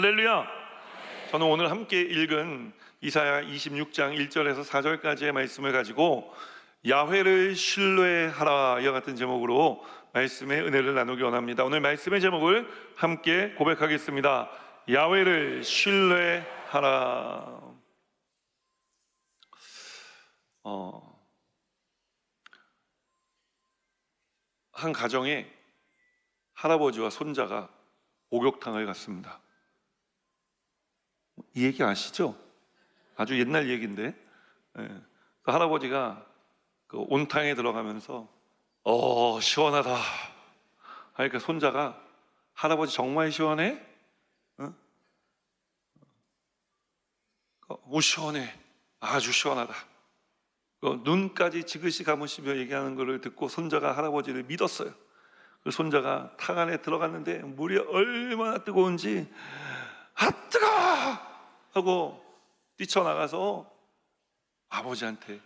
할렐루야! 저는 오늘 함께 읽은 이사야 26장 1절에서 4절까지의 말씀을 가지고 야훼를 신뢰하라 이와 같은 제목으로 말씀의 은혜를 나누기 원합니다. 오늘 말씀의 제목을 함께 고백하겠습니다. 야훼를 신뢰하라. 한 가정에 할아버지와 손자가 목욕탕을 갔습니다. 이 얘기 아시죠? 아주 옛날 얘기인데, 그 할아버지가 그 온탕에 들어가면서 시원하다 하니까 손자가 할아버지 정말 시원해? 시원해, 아주 시원하다. 눈까지 지그시 감으시며 얘기하는 것을 듣고 손자가 할아버지를 믿었어요. 그 손자가 탕 안에 들어갔는데 물이 얼마나 뜨거운지 뜨거워! 하고 뛰쳐나가서 아버지한테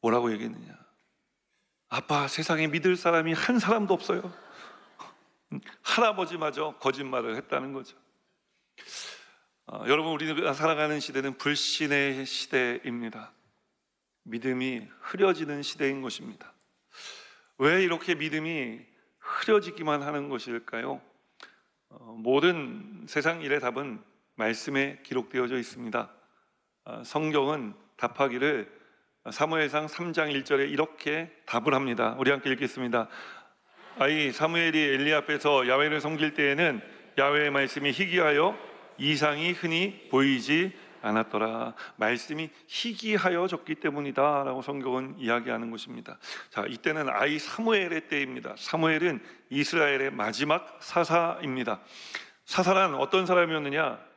뭐라고 얘기했느냐? 아빠, 세상에 믿을 사람이 한 사람도 없어요. 할아버지마저 거짓말을 했다는 거죠. 여러분, 우리가 살아가는 시대는 불신의 시대입니다. 믿음이 흐려지는 시대인 것입니다. 왜 이렇게 믿음이 흐려지기만 하는 것일까요? 모든 세상 일의 답은 말씀에 기록되어져 있습니다. 성경은 답하기를 사무엘상 3장 1절에 이렇게 답을 합니다. 우리 함께 읽겠습니다. 사무엘이 엘리 앞에서 야훼를 섬길 때에는 야훼의 말씀이 희귀하여 이상이 흔히 보이지 않았더라. 말씀이 희귀하여졌기 때문이다 라고 성경은 이야기하는 것입니다. 자, 이때는 사무엘의 때입니다. 사무엘은 이스라엘의 마지막 사사입니다. 사사란 어떤 사람이었느냐?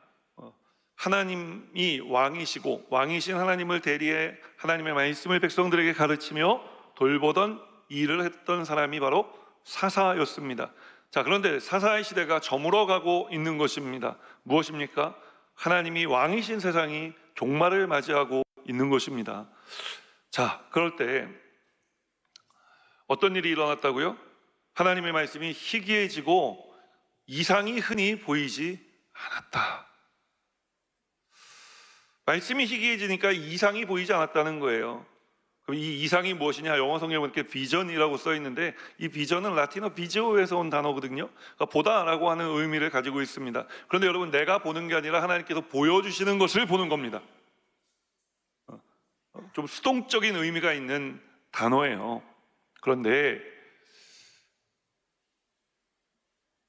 하나님이 왕이시고 왕이신 하나님을 대리해 하나님의 말씀을 백성들에게 가르치며 돌보던 일을 했던 사람이 바로 사사였습니다. 자, 그런데 사사의 시대가 저물어가고 있는 것입니다. 무엇입니까? 하나님이 왕이신 세상이 종말을 맞이하고 있는 것입니다. 자, 그럴 때 어떤 일이 일어났다고요? 하나님의 말씀이 희귀해지고 이상이 흔히 보이지 않았다. 말씀이 희귀해지니까 이상이 보이지 않았다는 거예요. 그럼 이 이상이 무엇이냐? 영어 성경에 보니까 비전이라고 써 있는데 이 비전은 라틴어 비지오에서 온 단어거든요. 그러니까 보다라고 하는 의미를 가지고 있습니다. 그런데 여러분, 내가 보는 게 아니라 하나님께서 보여주시는 것을 보는 겁니다. 좀 수동적인 의미가 있는 단어예요. 그런데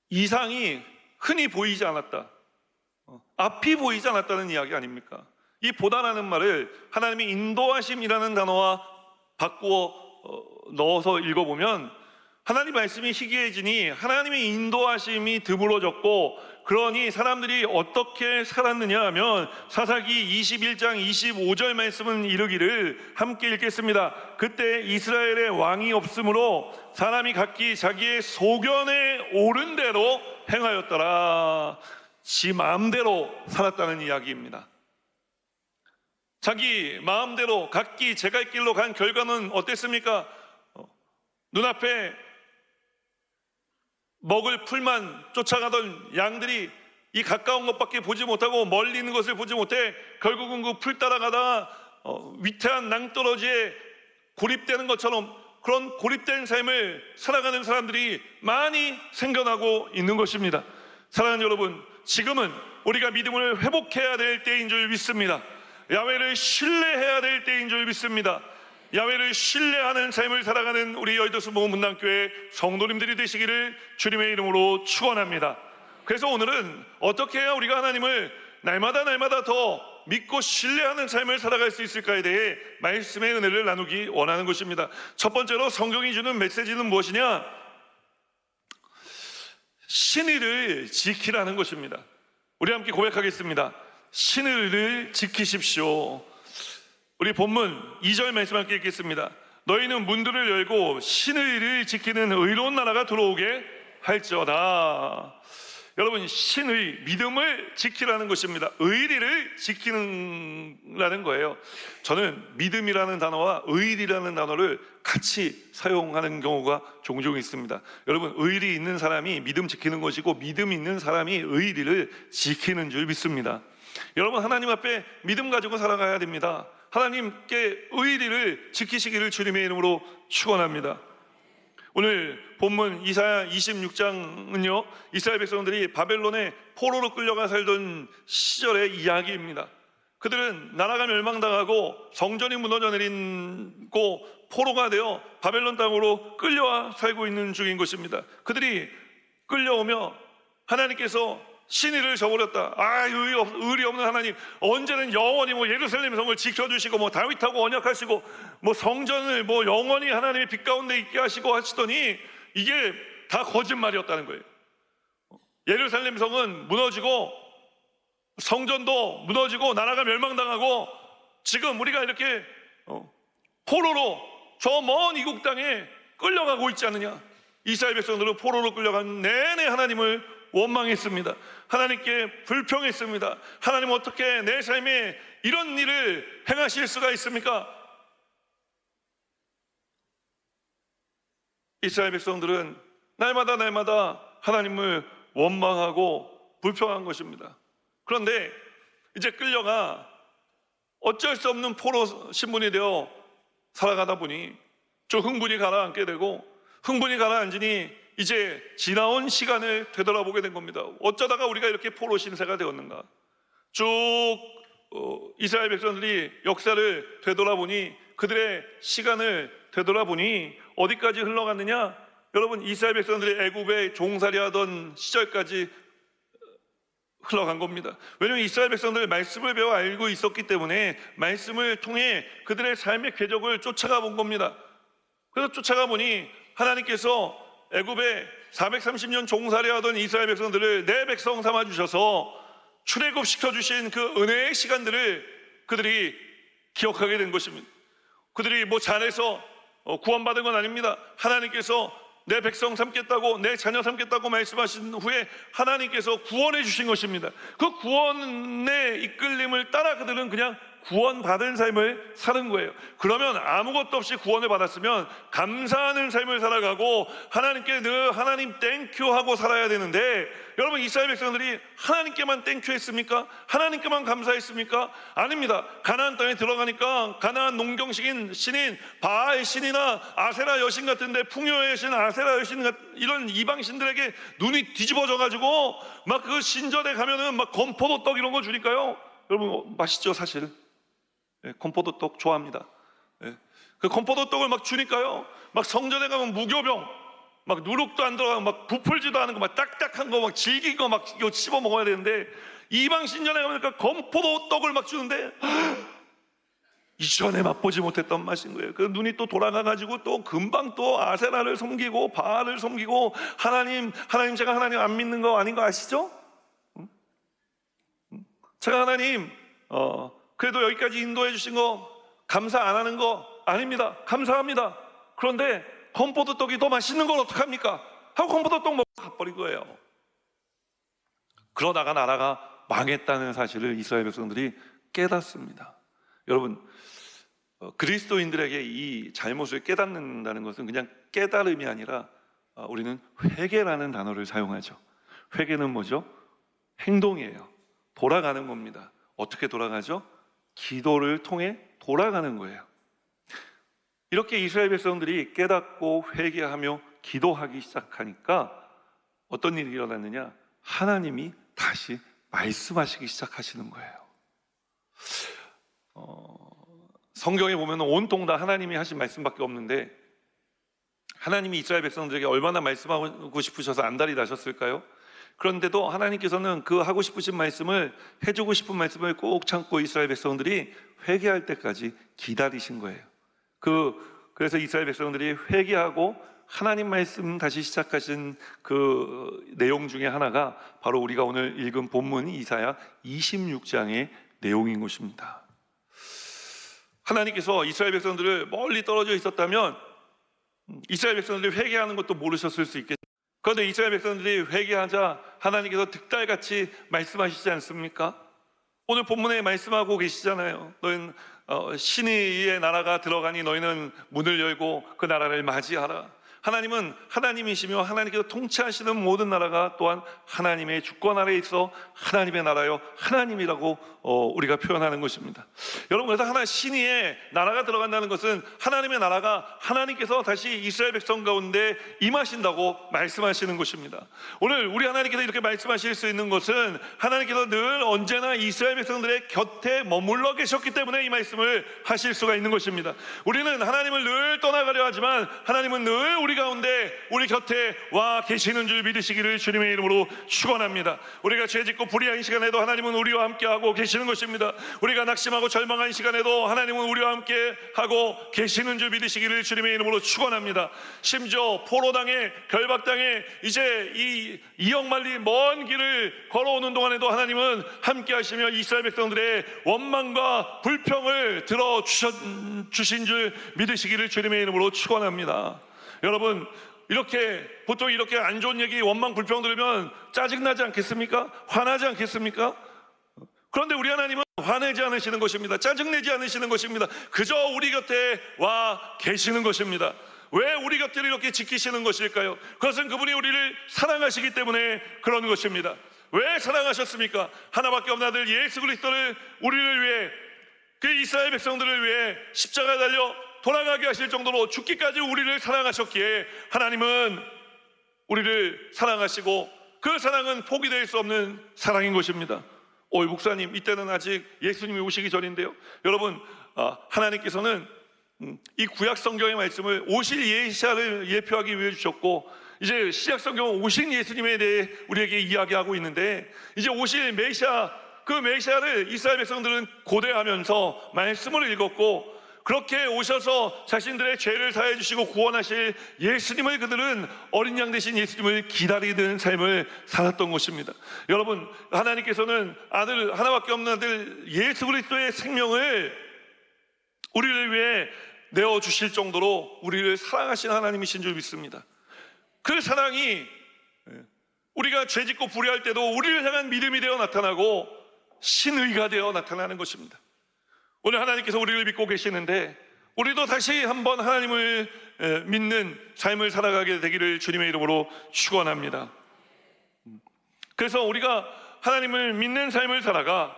이상이 흔히 보이지 않았다, 앞이 보이지 않았다는 이야기 아닙니까? 이 보다라는 말을 하나님의 인도하심이라는 단어와 바꾸어 넣어서 읽어보면 하나님 말씀이 희귀해지니 하나님의 인도하심이 드물어졌고, 그러니 사람들이 어떻게 살았느냐 하면 사사기 21장 25절 말씀은 이르기를, 함께 읽겠습니다. 그때 이스라엘의 왕이 없으므로 사람이 각기 자기의 소견에 오른 대로 행하였더라. 지 마음대로 살았다는 이야기입니다. 자기 마음대로 각기 제갈 길로 간 결과는 어땠습니까? 눈앞에 먹을 풀만 쫓아가던 양들이 이 가까운 것밖에 보지 못하고 멀리 있는 것을 보지 못해 결국은 그 풀 따라가다가 위태한 낭떠러지에 고립되는 것처럼 그런 고립된 삶을 살아가는 사람들이 많이 생겨나고 있는 것입니다. 사랑하는 여러분, 지금은 우리가 믿음을 회복해야 될 때인 줄 믿습니다. 야훼를 신뢰해야 될 때인 줄 믿습니다. 야훼를 신뢰하는 삶을 살아가는 우리 여의도 문단교회 성도님들이 되시기를 주님의 이름으로 축원합니다. 그래서 오늘은 어떻게 해야 우리가 하나님을 날마다 더 믿고 신뢰하는 삶을 살아갈 수 있을까에 대해 말씀의 은혜를 나누기 원하는 것입니다. 첫 번째로 성경이 주는 메시지는 무엇이냐? 신의를 지키라는 것입니다. 우리 함께 고백하겠습니다. 신의를 지키십시오. 우리 본문 2절 말씀 함께 읽겠습니다. 너희는 문들을 열고 신의를 지키는 의로운 나라가 들어오게 할지어다. 여러분, 신의 믿음을 지키라는 것입니다. 의리를 지키라는 거예요. 저는 믿음이라는 단어와 의리라는 단어를 같이 사용하는 경우가 종종 있습니다. 여러분, 의리 있는 사람이 믿음 지키는 것이고 믿음 있는 사람이 의리를 지키는 줄 믿습니다. 여러분, 하나님 앞에 믿음 가지고 살아가야 됩니다. 하나님께 의리를 지키시기를 주님의 이름으로 축원합니다. 오늘 본문 이사야 26장은요 이스라엘 백성들이 바벨론의 포로로 끌려가 살던 시절의 이야기입니다. 그들은 나라가 멸망당하고 성전이 무너져 내리고 포로가 되어 바벨론 땅으로 끌려와 살고 있는 중인 것입니다. 그들이 끌려오며 하나님께서 신의를 저버렸다. 의리 없는 하나님, 언제는 영원히 예루살렘 성을 지켜주시고 다윗하고 언약하시고 성전을 영원히 하나님의 빛 가운데 있게 하시고 하시더니 이게 다 거짓말이었다는 거예요. 예루살렘 성은 무너지고 성전도 무너지고 나라가 멸망당하고 지금 우리가 이렇게 포로로 저 먼 이국 땅에 끌려가고 있지 않느냐. 이스라엘 백성들은 포로로 끌려간 내내 하나님을 원망했습니다. 하나님께 불평했습니다. 하나님, 어떻게 내 삶에 이런 일을 행하실 수가 있습니까? 이스라엘 백성들은 날마다 하나님을 원망하고 불평한 것입니다. 그런데 이제 끌려가 어쩔 수 없는 포로 신분이 되어 살아가다 보니 좀 흥분이 가라앉게 되고, 흥분이 가라앉으니 이제 지나온 시간을 되돌아보게 된 겁니다. 어쩌다가 우리가 이렇게 포로 신세가 되었는가. 쭉 이스라엘 백성들이 역사를 되돌아보니, 그들의 시간을 되돌아보니 어디까지 흘러갔느냐? 여러분, 이스라엘 백성들이 애굽에 종살이하던 시절까지 흘러간 겁니다. 왜냐하면 이스라엘 백성들 말씀을 배워 알고 있었기 때문에 말씀을 통해 그들의 삶의 궤적을 쫓아가 본 겁니다. 그래서 쫓아가 보니 하나님께서 애굽에 430년 종살이하던 이스라엘 백성들을 내 백성 삼아 주셔서 출애굽시켜 주신 그 은혜의 시간들을 그들이 기억하게 된 것입니다. 그들이 잘해서 구원받은 건 아닙니다. 하나님께서 내 백성 삼겠다고, 내 자녀 삼겠다고 말씀하신 후에 하나님께서 구원해 주신 것입니다. 그 구원의 이끌림을 따라 그들은 그냥 구원받은 삶을 사는 거예요. 그러면 아무것도 없이 구원을 받았으면 감사하는 삶을 살아가고 하나님께 늘 하나님 땡큐 하고 살아야 되는데, 여러분, 이스라엘 백성들이 하나님께만 땡큐 했습니까? 하나님께만 감사했습니까? 아닙니다. 가나안 땅에 들어가니까 가나안 농경식인 신인 바알 신이나 아세라 여신 같은데, 풍요의 여신 아세라 여신 같은 이런 이방 신들에게 눈이 뒤집어져 가지고 그 신전에 가면은 건포도 떡 이런 거 주니까요, 여러분 맛있죠 사실. 건포도 떡 좋아합니다. 그 건포도 떡을 주니까요, 성전에 가면 무교병, 누룩도 안 들어가고 부풀지도 않은 거, 딱딱한 거, 질긴 거 이거 씹어 먹어야 되는데, 이방 신전에 가니까 건포도 떡을 주는데 이전에 맛보지 못했던 맛인 거예요. 그 눈이 또 돌아가가지고 또 금방 또 아세라를 섬기고 바알을 섬기고, 하나님 제가 하나님 안 믿는 거 아닌 거 아시죠? 제가 하나님 그래도 여기까지 인도해 주신 거 감사 안 하는 거 아닙니다. 감사합니다. 그런데 건포도 떡이 더 맛있는 걸 어떡합니까? 하고 건포도 떡 먹고 가버린 거예요. 그러다가 나라가 망했다는 사실을 이스라엘 백성들이 깨닫습니다. 여러분, 그리스도인들에게 이 잘못을 깨닫는다는 것은 그냥 깨달음이 아니라 우리는 회개라는 단어를 사용하죠. 회개는 뭐죠? 행동이에요. 돌아가는 겁니다. 어떻게 돌아가죠? 기도를 통해 돌아가는 거예요. 이렇게 이스라엘 백성들이 깨닫고 회개하며 기도하기 시작하니까 어떤 일이 일어났느냐? 하나님이 다시 말씀하시기 시작하시는 거예요. 성경에 보면 온통 다 하나님이 하신 말씀밖에 없는데, 하나님이 이스라엘 백성들에게 얼마나 말씀하고 싶으셔서 안달이 나셨을까요? 그런데도 하나님께서는 그 하고 싶으신 말씀을, 해주고 싶은 말씀을 꼭 참고 이스라엘 백성들이 회개할 때까지 기다리신 거예요. 그래서 이스라엘 백성들이 회개하고 하나님 말씀 다시 시작하신 그 내용 중에 하나가 바로 우리가 오늘 읽은 본문 이사야 26장의 내용인 것입니다. 하나님께서 이스라엘 백성들을 멀리 떨어져 있었다면 이스라엘 백성들이 회개하는 것도 모르셨을 수 있겠습니다. 그런데 이스라엘 백성들이 회개하자 하나님께서 득달같이 말씀하시지 않습니까? 오늘 본문에 말씀하고 계시잖아요. 너희는 신의 나라가 들어가니 너희는 문을 열고 그 나라를 맞이하라. 하나님은 하나님이시며 하나님께서 통치하시는 모든 나라가 또한 하나님의 주권 아래에 있어 하나님의 나라요 하나님이라고 우리가 표현하는 것입니다. 여러분, 그래서 신의 나라가 들어간다는 것은 하나님의 나라가 하나님께서 다시 이스라엘 백성 가운데 임하신다고 말씀하시는 것입니다. 오늘 우리 하나님께서 이렇게 말씀하실 수 있는 것은 하나님께서 늘 언제나 이스라엘 백성들의 곁에 머물러 계셨기 때문에 이 말씀을 하실 수가 있는 것입니다. 우리는 하나님을 늘 떠나가려 하지만 하나님은 늘 우리 가운데 우리 곁에 와 계시는 줄 믿으시기를 주님의 이름으로 축원합니다. 우리가 죄짓고 불의한 시간에도 하나님은 우리와 함께하고 계시는 것입니다. 우리가 낙심하고 절망한 시간에도 하나님은 우리와 함께하고 계시는 줄 믿으시기를 주님의 이름으로 축원합니다. 심지어 포로당에 결박당에 이제 이 이역만리 먼 길을 걸어오는 동안에도 하나님은 함께하시며 이스라엘 백성들의 원망과 불평을 들어주신 줄 믿으시기를 주님의 이름으로 축원합니다. 여러분, 보통 이렇게 안 좋은 얘기, 원망, 불평 들으면 짜증나지 않겠습니까? 화나지 않겠습니까? 그런데 우리 하나님은 화내지 않으시는 것입니다. 짜증내지 않으시는 것입니다. 그저 우리 곁에 와 계시는 것입니다. 왜 우리 곁을 이렇게 지키시는 것일까요? 그것은 그분이 우리를 사랑하시기 때문에 그런 것입니다. 왜 사랑하셨습니까? 하나밖에 없는 아들 예수 그리스도를 우리를 위해, 그 이스라엘 백성들을 위해 십자가에 달려 돌아가게 하실 정도로 죽기까지 우리를 사랑하셨기에 하나님은 우리를 사랑하시고 그 사랑은 포기될 수 없는 사랑인 것입니다. 목사님, 이때는 아직 예수님이 오시기 전인데요. 여러분, 하나님께서는 이 구약 성경의 말씀을 오실 예시아를 예표하기 위해 주셨고, 이제 신약 성경은 오신 예수님에 대해 우리에게 이야기하고 있는데, 이제 오실 메시아, 그 메시아를 이스라엘 백성들은 고대하면서 말씀을 읽었고, 그렇게 오셔서 자신들의 죄를 사해 주시고 구원하실 예수님을 그들은 어린 양 되신 예수님을 기다리는 삶을 살았던 것입니다. 여러분, 하나님께서는 아들, 하나밖에 없는 아들 예수 그리스도의 생명을 우리를 위해 내어주실 정도로 우리를 사랑하신 하나님이신 줄 믿습니다. 그 사랑이 우리가 죄짓고 불의할 때도 우리를 향한 믿음이 되어 나타나고 신의가 되어 나타나는 것입니다. 오늘 하나님께서 우리를 믿고 계시는데 우리도 다시 한번 하나님을 믿는 삶을 살아가게 되기를 주님의 이름으로 축원합니다. 그래서 우리가 하나님을 믿는 삶을 살아가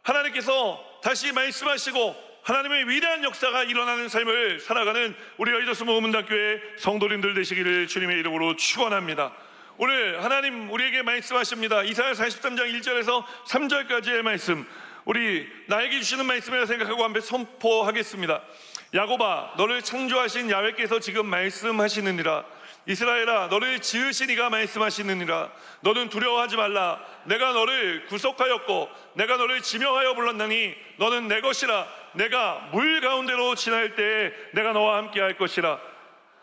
하나님께서 다시 말씀하시고 하나님의 위대한 역사가 일어나는 삶을 살아가는 우리 여의도 모금문단교회 성도님들 되시기를 주님의 이름으로 축원합니다. 오늘 하나님 우리에게 말씀하십니다. 이사야 43장 1절에서 3절까지의 말씀, 우리 나에게 주시는 말씀이라 생각하고 한번 선포하겠습니다. 야곱아, 너를 창조하신 야훼께서 지금 말씀하시느니라. 이스라엘아, 너를 지으신 이가 말씀하시느니라. 너는 두려워하지 말라. 내가 너를 구속하였고 내가 너를 지명하여 불렀나니 너는 내 것이라. 내가 물 가운데로 지날 때에 내가 너와 함께 할 것이라.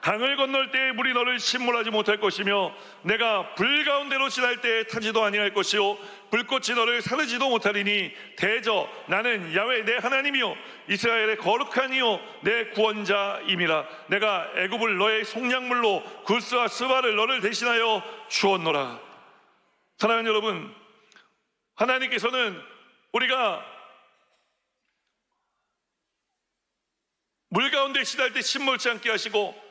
강을 건널 때에 물이 너를 침몰하지 못할 것이며 내가 불 가운데로 지날 때에 타지도 아니할 것이요 불꽃이 너를 사르지도 못하리니 대저 나는 야훼 내 하나님이요 이스라엘의 거룩한 이요 내 구원자임이라. 내가 애굽을 너의 속량물로 굴스와 스바를 너를 대신하여 주었노라. 사랑하는 여러분, 하나님께서는 우리가 물 가운데 지날 때 침몰치 않게 하시고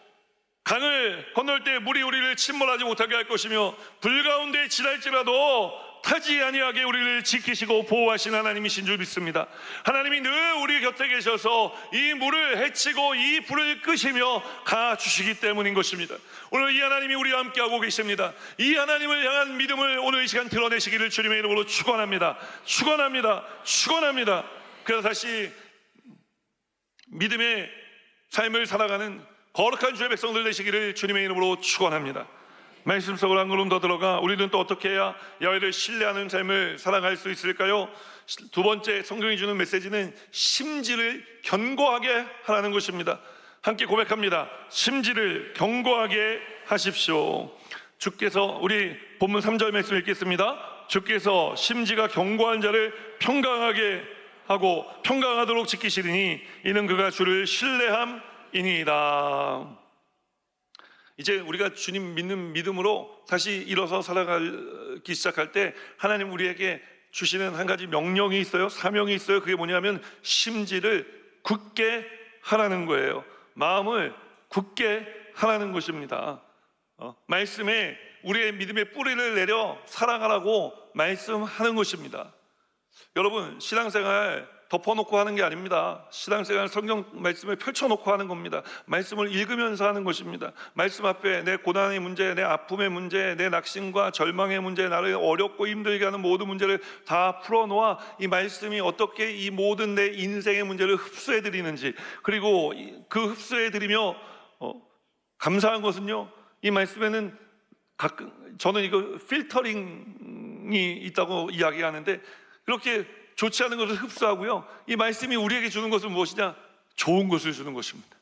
강을 건널 때 물이 우리를 침몰하지 못하게 할 것이며 불 가운데 지날지라도 타지 아니하게 우리를 지키시고 보호하신 하나님이신 줄 믿습니다. 하나님이 늘 우리 곁에 계셔서 이 물을 헤치고 이 불을 끄시며 가주시기 때문인 것입니다. 오늘 이 하나님이 우리와 함께하고 계십니다. 이 하나님을 향한 믿음을 오늘 이 시간 드러내시기를 주님의 이름으로 축원합니다. 축원합니다. 축원합니다. 그래서 다시 믿음의 삶을 살아가는 거룩한 주의 백성들 되시기를 주님의 이름으로 축원합니다. 말씀 속으로 한 걸음 더 들어가 우리는 또 어떻게 해야 야훼를 신뢰하는 삶을 살아갈 수 있을까요? 두 번째 성경이 주는 메시지는 심지를 견고하게 하라는 것입니다. 함께 고백합니다. 심지를 견고하게 하십시오. 주께서, 우리 본문 3절 말씀 읽겠습니다. 주께서 심지가 견고한 자를 평강하게 하고 평강하도록 지키시리니 이는 그가 주를 신뢰함 이니이다. 이제 우리가 주님 믿는 믿음으로 다시 일어서 살아가기 시작할 때 하나님 우리에게 주시는 한 가지 명령이 있어요. 사명이 있어요. 그게 뭐냐면 심지를 굳게 하라는 거예요. 마음을 굳게 하라는 것입니다. 말씀에 우리의 믿음의 뿌리를 내려 살아가라고 말씀하는 것입니다. 여러분, 신앙생활 덮어놓고 하는 게 아닙니다. 신앙생활 성경 말씀을 펼쳐놓고 하는 겁니다. 말씀을 읽으면서 하는 것입니다. 말씀 앞에 내 고난의 문제, 내 아픔의 문제, 내 낙심과 절망의 문제, 나를 어렵고 힘들게 하는 모든 문제를 다 풀어놓아 이 말씀이 어떻게 이 모든 내 인생의 문제를 흡수해드리는지, 그리고 그 흡수해드리며 감사한 것은요, 이 말씀에는 저는 이거 필터링이 있다고 이야기하는데, 그렇게 좋지 않은 것을 흡수하고요, 이 말씀이 우리에게 주는 것은 무엇이냐? 좋은 것을 주는 것입니다.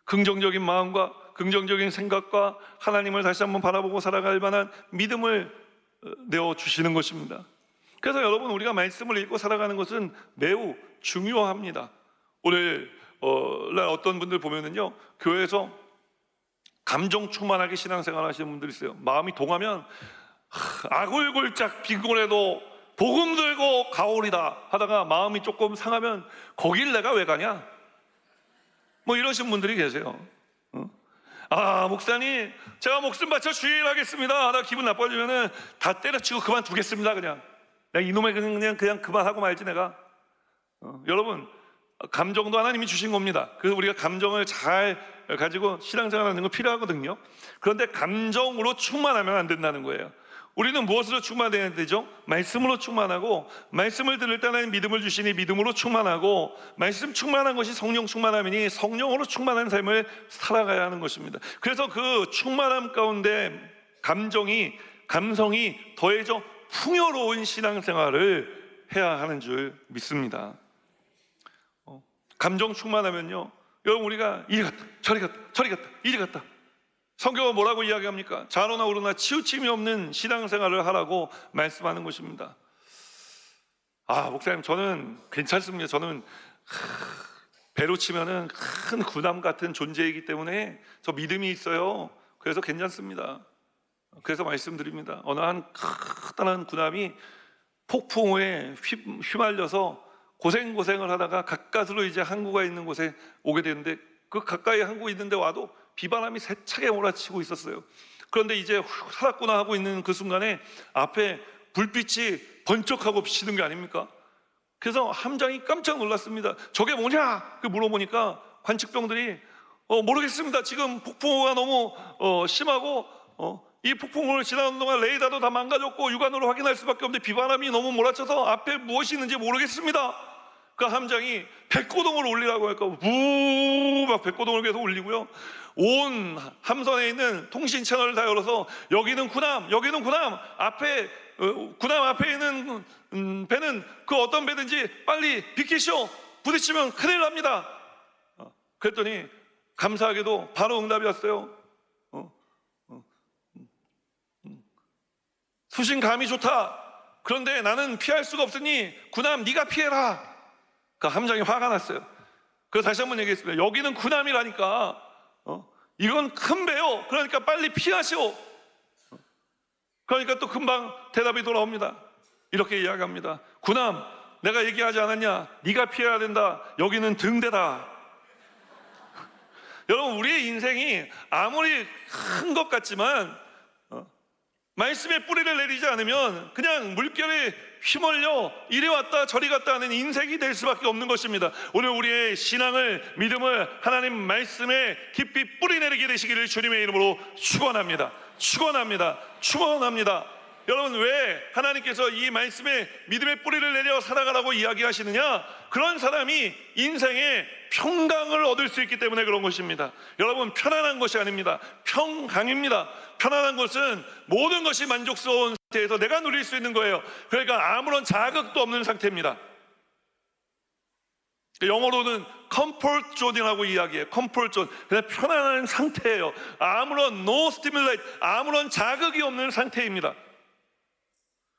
긍정적인 마음과 긍정적인 생각과 하나님을 다시 한번 바라보고 살아갈 만한 믿음을 내어주시는 것입니다. 그래서 여러분, 우리가 말씀을 읽고 살아가는 것은 매우 중요합니다. 오늘 날 어떤 분들 보면은요, 교회에서 감정 충만하게 신앙생활 하시는 분들 있어요. 마음이 동하면 아골골짝 비곤해도 복음 들고 가오리다 하다가 마음이 조금 상하면 거길 내가 왜 가냐? 뭐 이러신 분들이 계세요. 아, 목사님, 제가 목숨 바쳐 주일하겠습니다 하다가 기분 나빠지면은 다 때려치고 그만두겠습니다. 그냥 이놈의 그냥 그만하고 말지 내가. 여러분, 감정도 하나님이 주신 겁니다. 그래서 우리가 감정을 잘 가지고 신앙생활하는 거 필요하거든요. 그런데 감정으로 충만하면 안 된다는 거예요. 우리는 무엇으로 충만해야 되죠? 말씀으로 충만하고, 말씀을 들을 때 하나님 믿음을 주시니 믿음으로 충만하고, 말씀 충만한 것이 성령 충만함이니 성령으로 충만한 삶을 살아가야 하는 것입니다. 그래서 그 충만함 가운데 감성이 더해져 풍요로운 신앙생활을 해야 하는 줄 믿습니다. 감정 충만하면요, 여러분, 우리가 이리 갔다 저리 갔다 이리 갔다. 성경은 뭐라고 이야기합니까? 좌로나 우로나 치우침이 없는 신앙생활을 하라고 말씀하는 것입니다. 아, 목사님, 저는 괜찮습니다. 저는 배로 치면은 큰 군함 같은 존재이기 때문에 저 믿음이 있어요. 그래서 괜찮습니다. 그래서 말씀드립니다. 어느 한 커다란 군함이 폭풍우에 휘말려서 고생을 하다가 가까스로 이제 항구가 있는 곳에 오게 되는데, 그 가까이 항구 있는데 와도 비바람이 세차게 몰아치고 있었어요. 그런데 이제 살았구나 하고 있는 그 순간에 앞에 불빛이 번쩍하고 비치는 게 아닙니까? 그래서 함장이 깜짝 놀랐습니다. 저게 뭐냐? 물어보니까 관측병들이 모르겠습니다. 지금 폭풍우가 너무 심하고 이 폭풍우를 지나는 동안 레이더도 다 망가졌고 육안으로 확인할 수밖에 없는데 비바람이 너무 몰아쳐서 앞에 무엇이 있는지 모르겠습니다. 그 함장이 백고동을 올리라고 할까, 막 백고동을 계속 올리고요, 온 함선에 있는 통신 채널을 다 열어서 여기는 군함 앞에 군함 앞에 있는 배는 그 어떤 배든지 빨리 비키시오, 부딪히면 큰일 납니다. 그랬더니 감사하게도 바로 응답이 왔어요. 수신감이 좋다. 그런데 나는 피할 수가 없으니 군함 네가 피해라. 그 함장이 화가 났어요. 그래서 다시 한번 얘기했습니다. 여기는 군함이라니까. 이건 큰 배요. 그러니까 빨리 피하시오. 그러니까 또 금방 대답이 돌아옵니다. 이렇게 이야기합니다. 군함, 내가 얘기하지 않았냐? 네가 피해야 된다. 여기는 등대다. 여러분, 우리의 인생이 아무리 큰 것 같지만 말씀의 뿌리를 내리지 않으면 그냥 물결에 휘말려 이리 왔다 저리 갔다 하는 인생이 될 수밖에 없는 것입니다. 오늘 우리의 신앙을, 믿음을 하나님 말씀에 깊이 뿌리 내리게 되시기를 주님의 이름으로 축원합니다. 여러분, 왜 하나님께서 이 말씀에 믿음의 뿌리를 내려 살아가라고 이야기하시느냐? 그런 사람이 인생에 평강을 얻을 수 있기 때문에 그런 것입니다. 여러분, 편안한 것이 아닙니다. 평강입니다. 편안한 것은 모든 것이 만족스러운 상태에서 내가 누릴 수 있는 거예요. 그러니까 아무런 자극도 없는 상태입니다. 영어로는 comfort zone이라고 이야기해요. comfort zone. 그냥 편안한 상태예요. 아무런 no stimulate, 아무런 자극이 없는 상태입니다.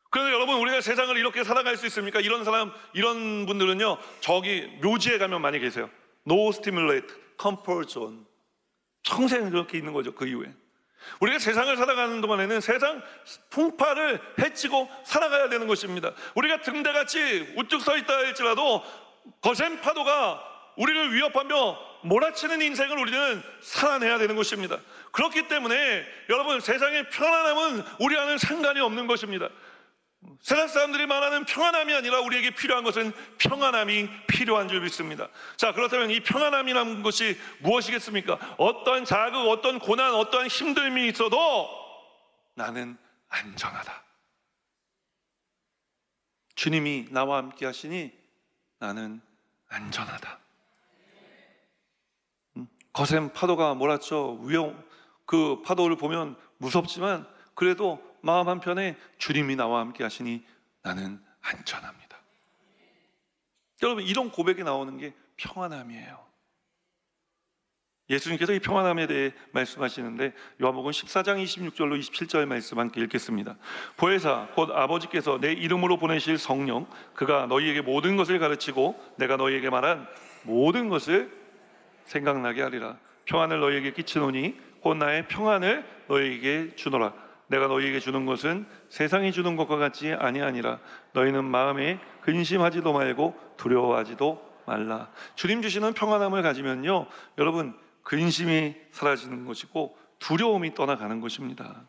그래서 여러분, 우리가 세상을 이렇게 살아갈 수 있습니까? 이런 분들은요, 저기 묘지에 가면 많이 계세요. No stimulate, comfort zone. 평생 그렇게 있는 거죠. 그 이후에 우리가 세상을 살아가는 동안에는 세상 풍파를 헤치고 살아가야 되는 것입니다. 우리가 등대같이 우뚝 서 있다 할지라도 거센 파도가 우리를 위협하며 몰아치는 인생을 우리는 살아내야 되는 것입니다. 그렇기 때문에 여러분, 세상의 편안함은 우리와는 상관이 없는 것입니다. 세상 사람들이 말하는 평안함이 아니라 우리에게 필요한 것은 평안함이 필요한 줄 믿습니다. 자, 그렇다면 이 평안함이라는 것이 무엇이겠습니까? 어떠한 자극, 어떤 고난, 어떠한 힘듦이 있어도 나는 안전하다. 주님이 나와 함께 하시니 나는 안전하다. 거센 파도가 몰아쳐 그 파도를 보면 무섭지만 그래도 마음 한편에 주님이 나와 함께 하시니 나는 안전합니다. 여러분, 이런 고백이 나오는 게 평안함이에요. 예수님께서 이 평안함에 대해 말씀하시는데 요한복음 14장 26절로 27절 말씀 함께 읽겠습니다. 보혜사 곧 아버지께서 내 이름으로 보내실 성령, 그가 너희에게 모든 것을 가르치고 내가 너희에게 말한 모든 것을 생각나게 하리라. 평안을 너희에게 끼치노니 곧 나의 평안을 너희에게 주노라. 내가 너희에게 주는 것은 세상이 주는 것과 같지 아니하니라. 너희는 마음에 근심하지도 말고 두려워하지도 말라. 주님 주시는 평안함을 가지면요, 여러분, 근심이 사라지는 것이고 두려움이 떠나가는 것입니다.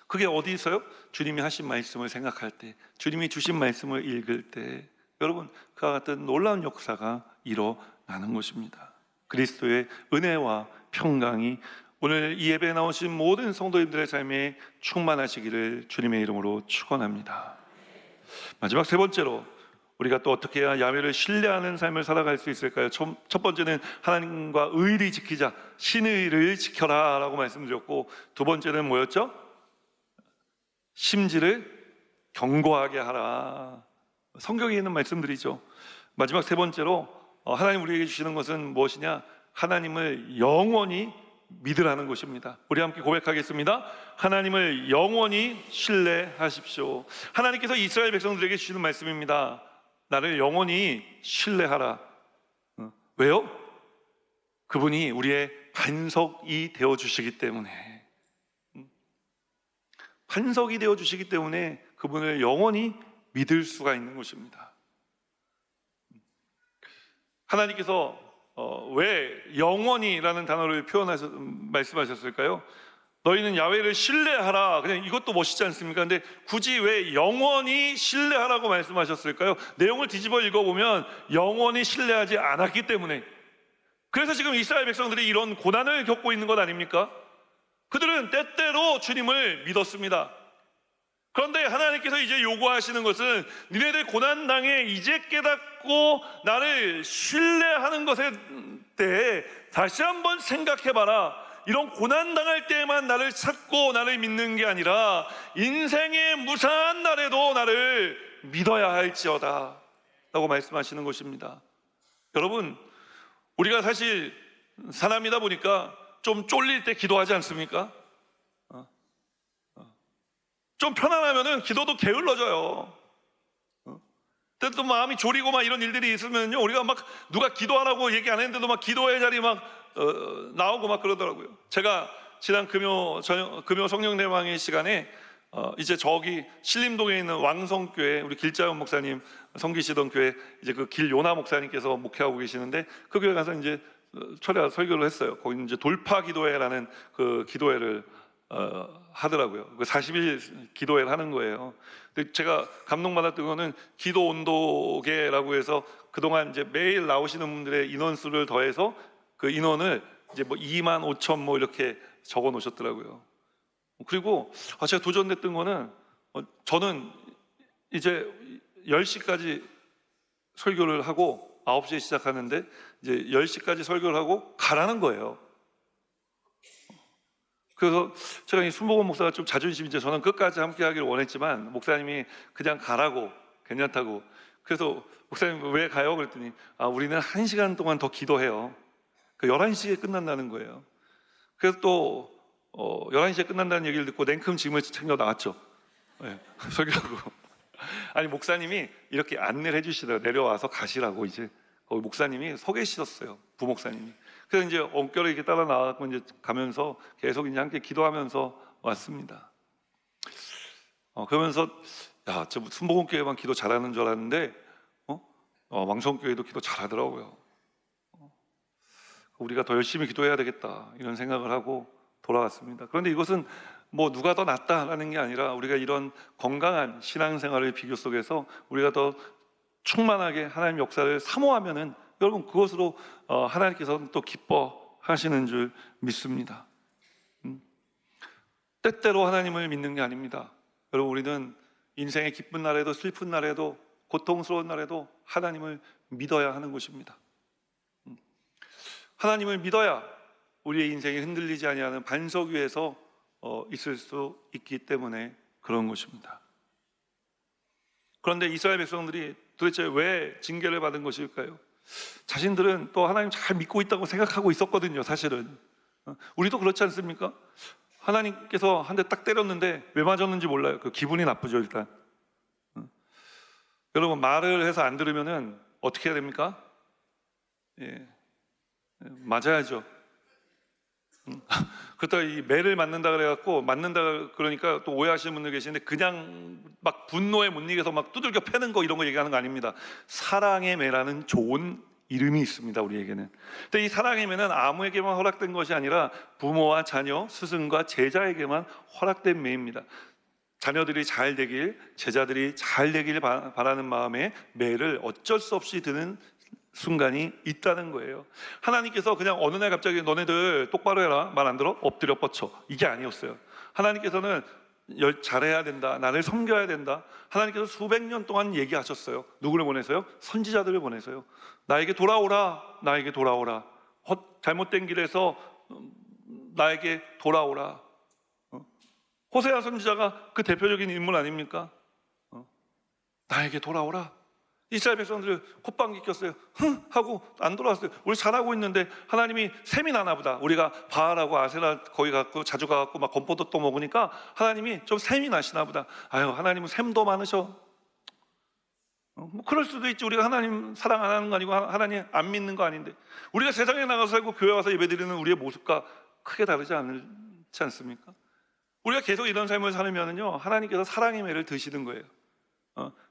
그게 어디 있어요? 주님이 하신 말씀을 생각할 때, 주님이 주신 말씀을 읽을 때, 여러분, 그와 같은 놀라운 역사가 일어나는 것입니다. 그리스도의 은혜와 평강이 오늘 이 예배에 나오신 모든 성도님들의 삶에 충만하시기를 주님의 이름으로 축원합니다. 마지막 세 번째로 우리가 또 어떻게 해야 야훼를 신뢰하는 삶을 살아갈 수 있을까요? 첫 번째는 하나님과 의리 지키자, 신의를 지켜라 라고 말씀드렸고, 두 번째는 뭐였죠? 심지를 견고하게 하라. 성경에 있는 말씀들이죠. 마지막 세 번째로 하나님 우리에게 주시는 것은 무엇이냐? 하나님을 영원히 믿으라는 것입니다. 우리 함께 고백하겠습니다. 하나님을 영원히 신뢰하십시오. 하나님께서 이스라엘 백성들에게 주시는 말씀입니다. 나를 영원히 신뢰하라. 왜요? 그분이 우리의 반석이 되어주시기 때문에, 반석이 되어주시기 때문에 그분을 영원히 믿을 수가 있는 것입니다. 하나님께서 왜 영원히라는 단어를 말씀하셨을까요? 너희는 야훼를 신뢰하라. 그냥 이것도 멋있지 않습니까? 근데 굳이 왜 영원히 신뢰하라고 말씀하셨을까요? 내용을 뒤집어 읽어보면 영원히 신뢰하지 않았기 때문에. 그래서 지금 이스라엘 백성들이 이런 고난을 겪고 있는 것 아닙니까? 그들은 때때로 주님을 믿었습니다. 그런데 하나님께서 이제 요구하시는 것은 니네들 고난당에 이제 깨닫고 나를 신뢰하는 것에 대해 다시 한번 생각해봐라. 이런 고난당할 때에만 나를 찾고 나를 믿는 게 아니라 인생의 무사한 날에도 나를 믿어야 할지어다 라고 말씀하시는 것입니다. 여러분, 우리가 사실 사람이다 보니까 좀 쫄릴 때 기도하지 않습니까? 좀 편안하면은 기도도 게을러져요. 근데 또 마음이 졸이고 막 이런 일들이 있으면요, 우리가 막 누가 기도하라고 얘기 안 했는데도 막 기도의 자리 막 나오고 막 그러더라고요. 제가 지난 금요 성령대왕의 시간에 이제 저기 신림동에 있는 왕성교회 우리 길자연 목사님 섬기시던 교회 이제 그 길요나 목사님께서 목회하고 계시는데 그 교회 가서 이제 철야 설교를 했어요. 거기 이제 돌파 기도회라는 그 기도회를 하더라고요. 그 40일 기도회를 하는 거예요. 근데 제가 감동받았던 거는 기도 온도계라고 해서 그동안 이제 매일 나오시는 분들의 인원수를 더해서 그 인원을 이제 뭐 2만 5천 뭐 이렇게 적어 놓으셨더라고요. 그리고 제가 도전됐던 거는 저는 이제 10시까지 설교를 하고 9시에 시작하는데 이제 10시까지 설교를 하고 가라는 거예요. 그래서 제가 이 순복음 목사가 좀 자존심이 이제 저는 끝까지 함께 하기를 원했지만 목사님이 그냥 가라고, 괜찮다고. 그래서 목사님 왜 가요? 그랬더니 우리는 1시간 동안 더 기도해요. 그 11시에 끝난다는 거예요. 그래서 또 11시에 끝난다는 얘기를 듣고 냉큼 짐을 챙겨 나왔죠. 네, 설교하고. 아니 목사님이 이렇게 안내를 해주시더라고요. 내려와서 가시라고 이제 거기 목사님이 서 계셨어요. 부목사님이. 그래서 이제 엉결에 이렇게 따라 나가고 이제 가면서 계속 이제 함께 기도하면서 왔습니다. 그러면서 야, 저 순복음교회만 기도 잘하는 줄 알았는데 왕성교회도 기도 잘하더라고요. 우리가 더 열심히 기도해야 되겠다 이런 생각을 하고 돌아왔습니다. 그런데 이것은 뭐 누가 더 낫다라는 게 아니라 우리가 이런 건강한 신앙생활의 비교 속에서 우리가 더 충만하게 하나님 역사를 사모하면은 여러분 그것으로 하나님께서는 또 기뻐하시는 줄 믿습니다. 때때로 하나님을 믿는 게 아닙니다. 여러분 우리는 인생의 기쁜 날에도 슬픈 날에도 고통스러운 날에도 하나님을 믿어야 하는 것입니다. 하나님을 믿어야 우리의 인생이 흔들리지 아니하는 반석 위에서 있을 수 있기 때문에 그런 것입니다. 그런데 이스라엘 백성들이 도대체 왜 징계를 받은 것일까요? 자신들은 또 하나님 잘 믿고 있다고 생각하고 있었거든요. 사실은 우리도 그렇지 않습니까? 하나님께서 한 대 딱 때렸는데 왜 맞았는지 몰라요. 그 기분이 나쁘죠. 일단 여러분 말을 해서 안 들으면은 어떻게 해야 됩니까? 맞아야죠. 그렇다고 이 매를 맞는다 그래갖고 맞는다 그러니까 또 오해하시는 분들 계시는데 그냥 막 분노에 못 이겨서 막 두들겨 패는 거 이런 거 얘기하는 거 아닙니다. 사랑의 매라는 좋은 이름이 있습니다. 우리에게는. 근데 이 사랑의 매는 아무에게만 허락된 것이 아니라 부모와 자녀, 스승과 제자에게만 허락된 매입니다. 자녀들이 잘 되길, 제자들이 잘 되길 바라는 마음에 매를 어쩔 수 없이 드는 순간이 있다는 거예요. 하나님께서 그냥 어느 날 갑자기 너네들 똑바로 해라, 말 안 들어? 엎드려 뻗쳐, 이게 아니었어요. 하나님께서는 잘해야 된다, 나를 섬겨야 된다. 하나님께서 수백 년 동안 얘기하셨어요. 누구를 보내서요? 선지자들을 보내서요. 나에게 돌아오라, 나에게 돌아오라. 잘못된 길에서 나에게 돌아오라. 호세아 선지자가 그 대표적인 인물 아닙니까? 나에게 돌아오라. 이스라엘 백성들 콧방귀 꼈어요. 흥 하고 안 돌아왔어요. 우리 잘하고 있는데 하나님이 셈이 나나 보다. 우리가 바알하고 아세라 거기 가고 자주 가고 막 건포도 또 먹으니까 하나님이 좀 셈이 나시나 보다. 아유, 하나님은 셈도 많으셔. 뭐 그럴 수도 있지. 우리가 하나님 사랑 안 하는 거 아니고 하나님 안 믿는 거 아닌데 우리가 세상에 나가서 살고 교회 와서 예배드리는 우리의 모습과 크게 다르지 않지 않습니까? 우리가 계속 이런 삶을 살면은요 하나님께서 사랑의 매를 드시는 거예요.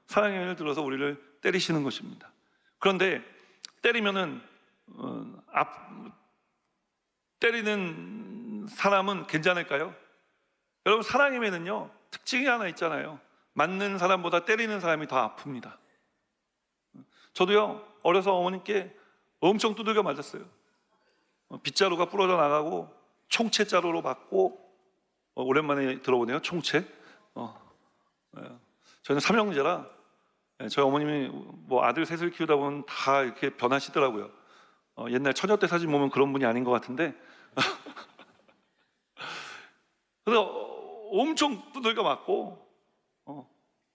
사랑의 매를 들어서 우리를 때리시는 것입니다. 그런데 때리면은 때리는 사람은 괜찮을까요? 여러분 사랑의 매는요 특징이 하나 있잖아요. 맞는 사람보다 때리는 사람이 더 아픕니다. 저도요 어려서 어머님께 엄청 두들겨 맞았어요. 빗자루가 부러져 나가고 총채자루로 맞고 오랜만에 들어보네요. 총채. 저는 삼형제라 저희 어머님이 뭐 아들 셋을 키우다 보면 다 이렇게 변하시더라고요. 옛날 처녀 때 사진 보면 그런 분이 아닌 것 같은데 그래서 엄청 두들겨 맞고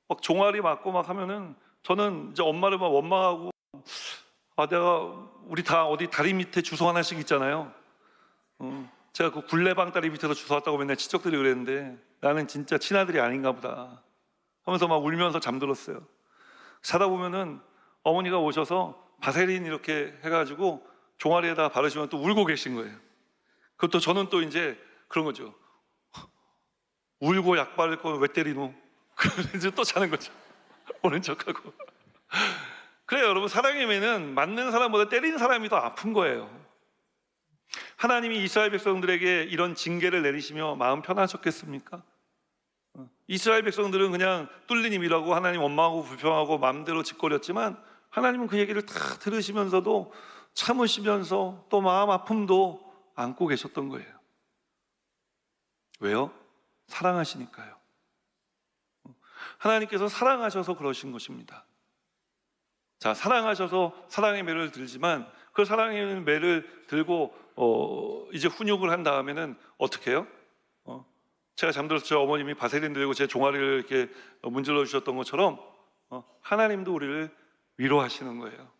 막 종아리 맞고 막 하면은 저는 이제 엄마를 막 원망하고 내가 우리 다 어디 다리 밑에 주소 하나씩 있잖아요. 제가 그 굴레방 다리 밑에서 주워 왔다고 맨날 친척들이 그랬는데 나는 진짜 친아들이 아닌가 보다 하면서 막 울면서 잠들었어요. 자다 보면은 어머니가 오셔서 바세린 이렇게 해가지고 종아리에다 바르시면 또 울고 계신 거예요. 그것도 저는 또 이제 그런 거죠. 울고 약 바를 거면 왜 때리노? 그래서 또 자는 거죠. 오는 척하고. 그래요 여러분 사랑의 매는 맞는 사람보다 때리는 사람이 더 아픈 거예요. 하나님이 이스라엘 백성들에게 이런 징계를 내리시며 마음 편하셨겠습니까? 이스라엘 백성들은 그냥 뚫린 입이라고 하나님 원망하고 불평하고 마음대로 짓거렸지만 하나님은 그 얘기를 다 들으시면서도 참으시면서 또 마음 아픔도 안고 계셨던 거예요. 왜요? 사랑하시니까요. 하나님께서 사랑하셔서 그러신 것입니다. 자, 사랑하셔서 사랑의 매를 들지만 그 사랑의 매를 들고 이제 훈육을 한 다음에는 어떻게 해요? 제가 잠들어서 저 어머님이 바세린 들고 제 종아리를 이렇게 문질러 주셨던 것처럼 하나님도 우리를 위로하시는 거예요.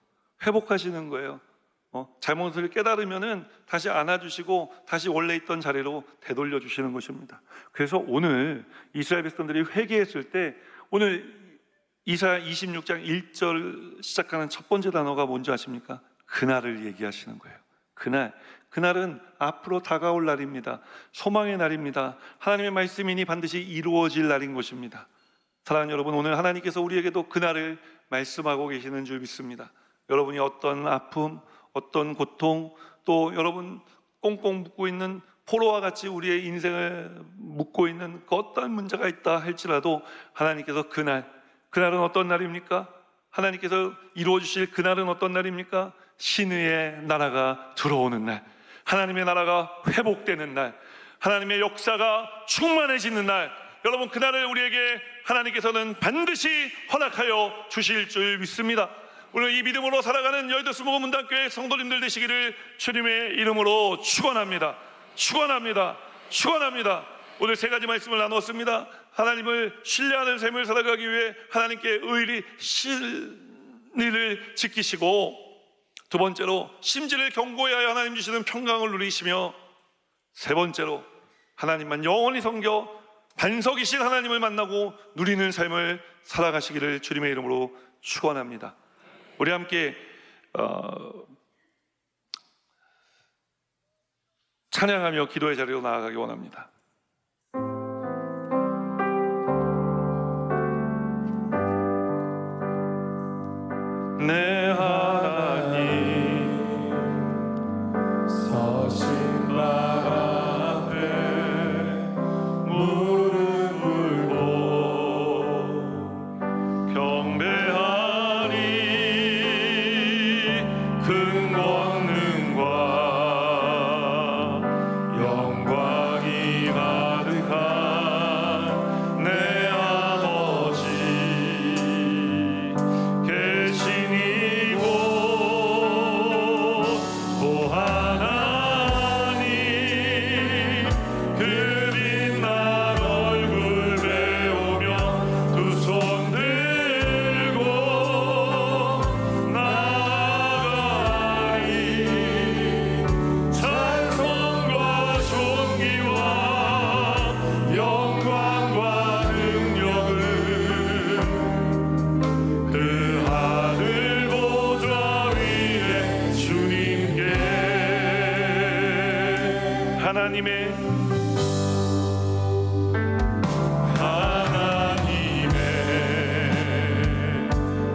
회복하시는 거예요. 잘못을 깨달으면은 다시 안아주시고 다시 원래 있던 자리로 되돌려 주시는 것입니다. 그래서 오늘 이스라엘 백성들이 회개했을 때 오늘 이사야 26장 1절 시작하는 첫 번째 단어가 뭔지 아십니까? 그날을 얘기하시는 거예요. 그날은 앞으로 다가올 날입니다. 소망의 날입니다. 하나님의 말씀이니 반드시 이루어질 날인 것입니다. 사랑하는 여러분, 오늘 하나님께서 우리에게도 그날을 말씀하고 계시는 줄 믿습니다. 여러분이 어떤 아픔, 어떤 고통, 또 여러분 꽁꽁 묶고 있는 포로와 같이 우리의 인생을 묶고 있는 그 어떤 문제가 있다 할지라도 하나님께서 그날은 어떤 날입니까? 하나님께서 이루어 주실 그날은 어떤 날입니까? 신의 나라가 들어오는 날, 하나님의 나라가 회복되는 날, 하나님의 역사가 충만해지는 날, 여러분 그날을 우리에게 하나님께서는 반드시 허락하여 주실 줄 믿습니다. 오늘 이 믿음으로 살아가는 열두스모금 문단교회 성도님들 되시기를 주님의 이름으로 축원합니다. 오늘 세 가지 말씀을 나누었습니다. 하나님을 신뢰하는 삶을 살아가기 위해 하나님께 의리 신의를 지키시고, 두 번째로 심지를 견고히 하여 하나님 주시는 평강을 누리시며, 세 번째로 하나님만 영원히 섬겨 반석이신 하나님을 만나고 누리는 삶을 살아가시기를 주님의 이름으로 축원합니다. 우리 함께 찬양하며 기도의 자리로 나아가기 원합니다. 내 하나님 서신 말 앞에 무릎 꿇고 경배하니 큰 권능과 영광이 가득한 내 아버지 계신 이곳 또 하나님 그 빛난 얼굴 배우며 두 손 들고 나아가리 찬송과 존귀와 영광과 능력을 그 하늘 보좌 위에 주님께 하나님의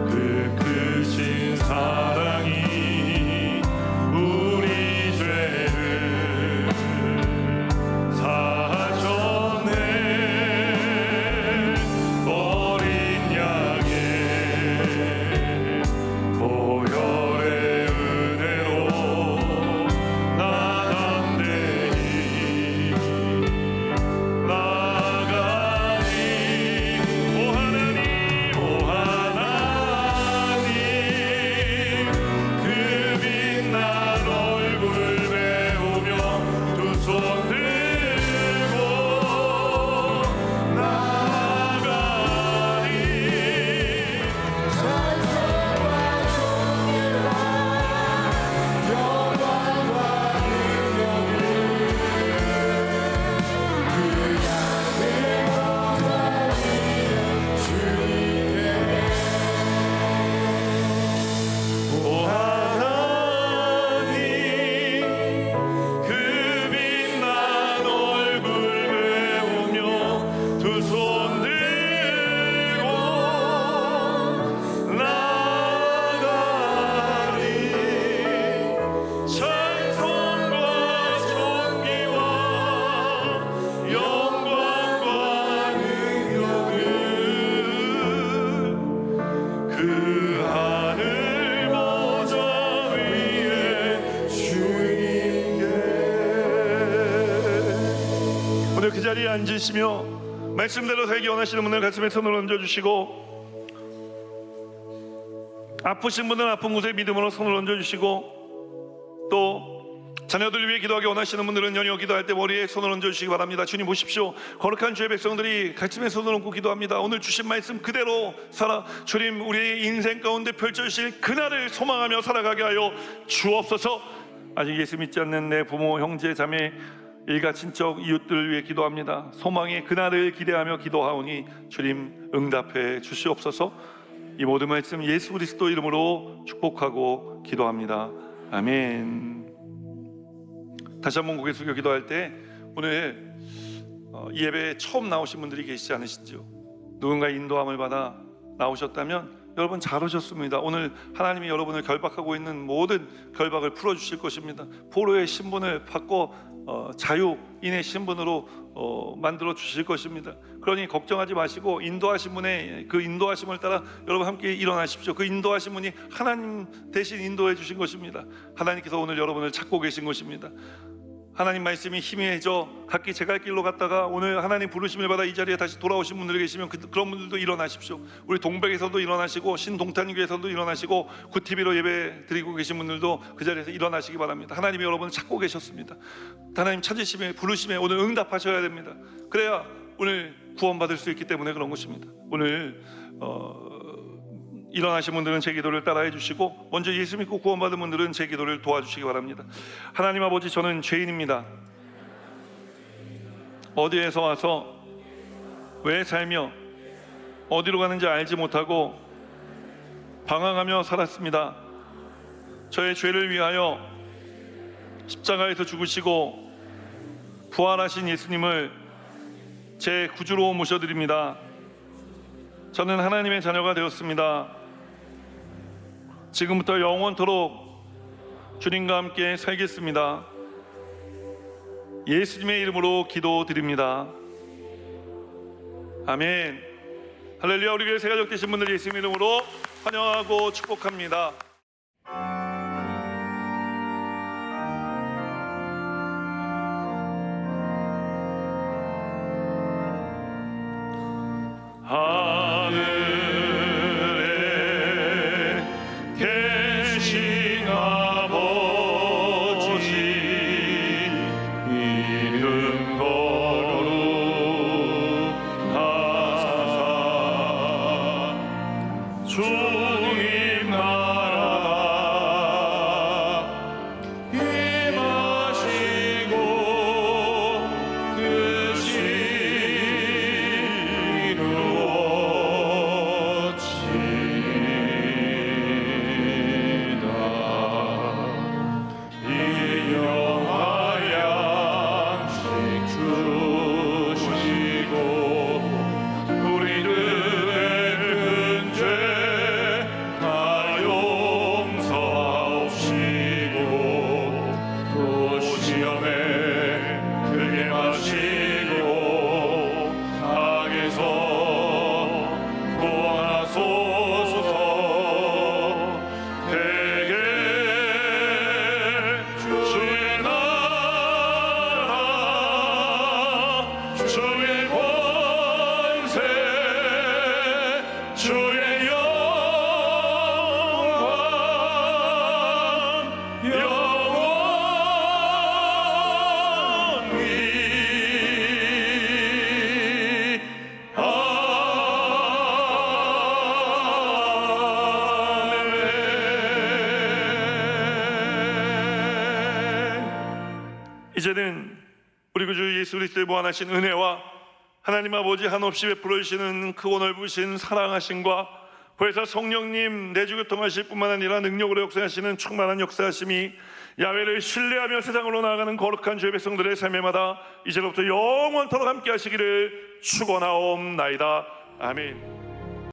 그 크신 사랑이 우리 죄를 사하셨네. 어린 양의 보혈의 은혜로 나 담대히 나아가니 오 하나님 그 빛난 얼굴 배우며 두 손 들고 나아가리 찬송과 존귀와 영광과 능력을 그 양의 보좌 위에 주님께 오 하나님 그 빛난 얼굴 배우며 두 손 들고 나아가리 찬송과 존귀와 영광과 능력을 그 하늘 보좌 위에 주님께. 오늘 그 자리에 앉으시며 말씀대로 살기 원하시는 분들 가슴에 손을 얹어주시고, 아프신 분은 아픈 곳에 믿음으로 손을 얹어주시고, 또 자녀들 위해 기도하기 원하시는 분들은 연이어 기도할 때 머리에 손을 얹어주시기 바랍니다. 주님 보십시오, 거룩한 주의 백성들이 가슴에 손을 얹고 기도합니다. 오늘 주신 말씀 그대로 살아 주님 우리의 인생 가운데 펼쳐주실 그날을 소망하며 살아가게 하여 주옵소서. 아직 예수 믿지 않는 내 부모, 형제, 자매, 일가, 친척, 이웃들을 위해 기도합니다. 소망의 그날을 기대하며 기도하오니 주님 응답해 주시옵소서. 이 모든 말씀 예수 그리스도 이름으로 축복하고 기도합니다. 아멘. 다시 한번 고개 숙여 기도할 때 오늘 이 예배에 처음 나오신 분들이 계시지 않으신지요? 누군가 인도함을 받아 나오셨다면 여러분 잘 오셨습니다. 오늘 하나님이 여러분을 결박하고 있는 모든 결박을 풀어주실 것입니다. 포로의 신분을 바꿔 자유인의 신분으로 만들어 주실 것입니다. 그러니 걱정하지 마시고 인도하신 분의 그 인도하심을 따라 여러분 함께 일어나십시오. 그 인도하신 분이 하나님 대신 인도해 주신 것입니다. 하나님께서 오늘 여러분을 찾고 계신 것입니다. 하나님 말씀이 희미해져 각기 제갈 길로 갔다가 오늘 하나님 부르심을 받아 이 자리에 다시 돌아오신 분들이 계시면 그런 분들도 일어나십시오. 우리 동백에서도 일어나시고 신동탄교회에서도 일어나시고 구TV로 예배 드리고 계신 분들도 그 자리에서 일어나시기 바랍니다. 하나님이 여러분을 찾고 계셨습니다. 하나님 찾으심에 부르심에 오늘 응답하셔야 됩니다. 그래야 오늘 구원받을 수 있기 때문에 그런 것입니다. 오늘 일어나신 분들은 제 기도를 따라해 주시고 먼저 예수 믿고 구원받은 분들은 제 기도를 도와주시기 바랍니다. 하나님 아버지, 저는 죄인입니다. 어디에서 와서 왜 살며 어디로 가는지 알지 못하고 방황하며 살았습니다. 저의 죄를 위하여 십자가에서 죽으시고 부활하신 예수님을 제 구주로 모셔드립니다. 저는 하나님의 자녀가 되었습니다. 지금부터 영원토록 주님과 함께 살겠습니다. 예수님의 이름으로 기도드립니다. 아멘. 할렐루야. 우리 교회 새가족 되신 분들 예수님 이름으로 환영하고 축복합니다. 이제는 우리 구주 예수 그리스도의 무한하신 은혜와 하나님 아버지 한없이 베풀어 주시는 크고 넓으신 사랑하심과 보혜사 성령님 내주교통하실 뿐만 아니라 능력으로 역사하시는 충만한 역사하심이 야훼를 신뢰하며 세상으로 나아가는 거룩한 주의 백성들의 삶에마다 이제로부터 영원토록 함께 하시기를 축원하옵나이다. 아멘.